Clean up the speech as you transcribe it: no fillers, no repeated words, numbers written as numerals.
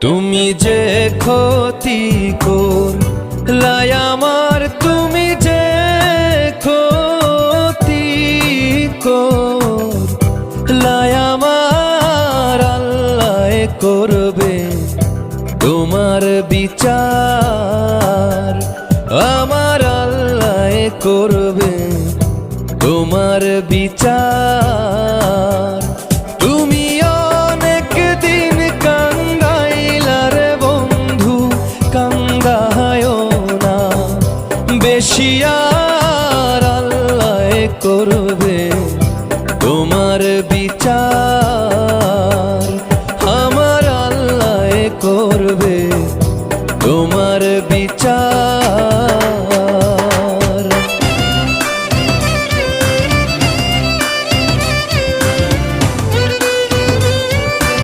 তুমি যে ক্ষতি করলাই আমার, তুমি যে ক্ষতি করলাই আমার, আল্লাহ করবে তোমার বিচার। আমার আল্লাহ করবে তোমার বিচার। তুমি অনেক দিন কাঙ্গাইলার বন্ধু, কাঙ্গায়ও না বেশি আর, আল্লাহ করবে তোমার বিচার। আমার আল্লাহ করবে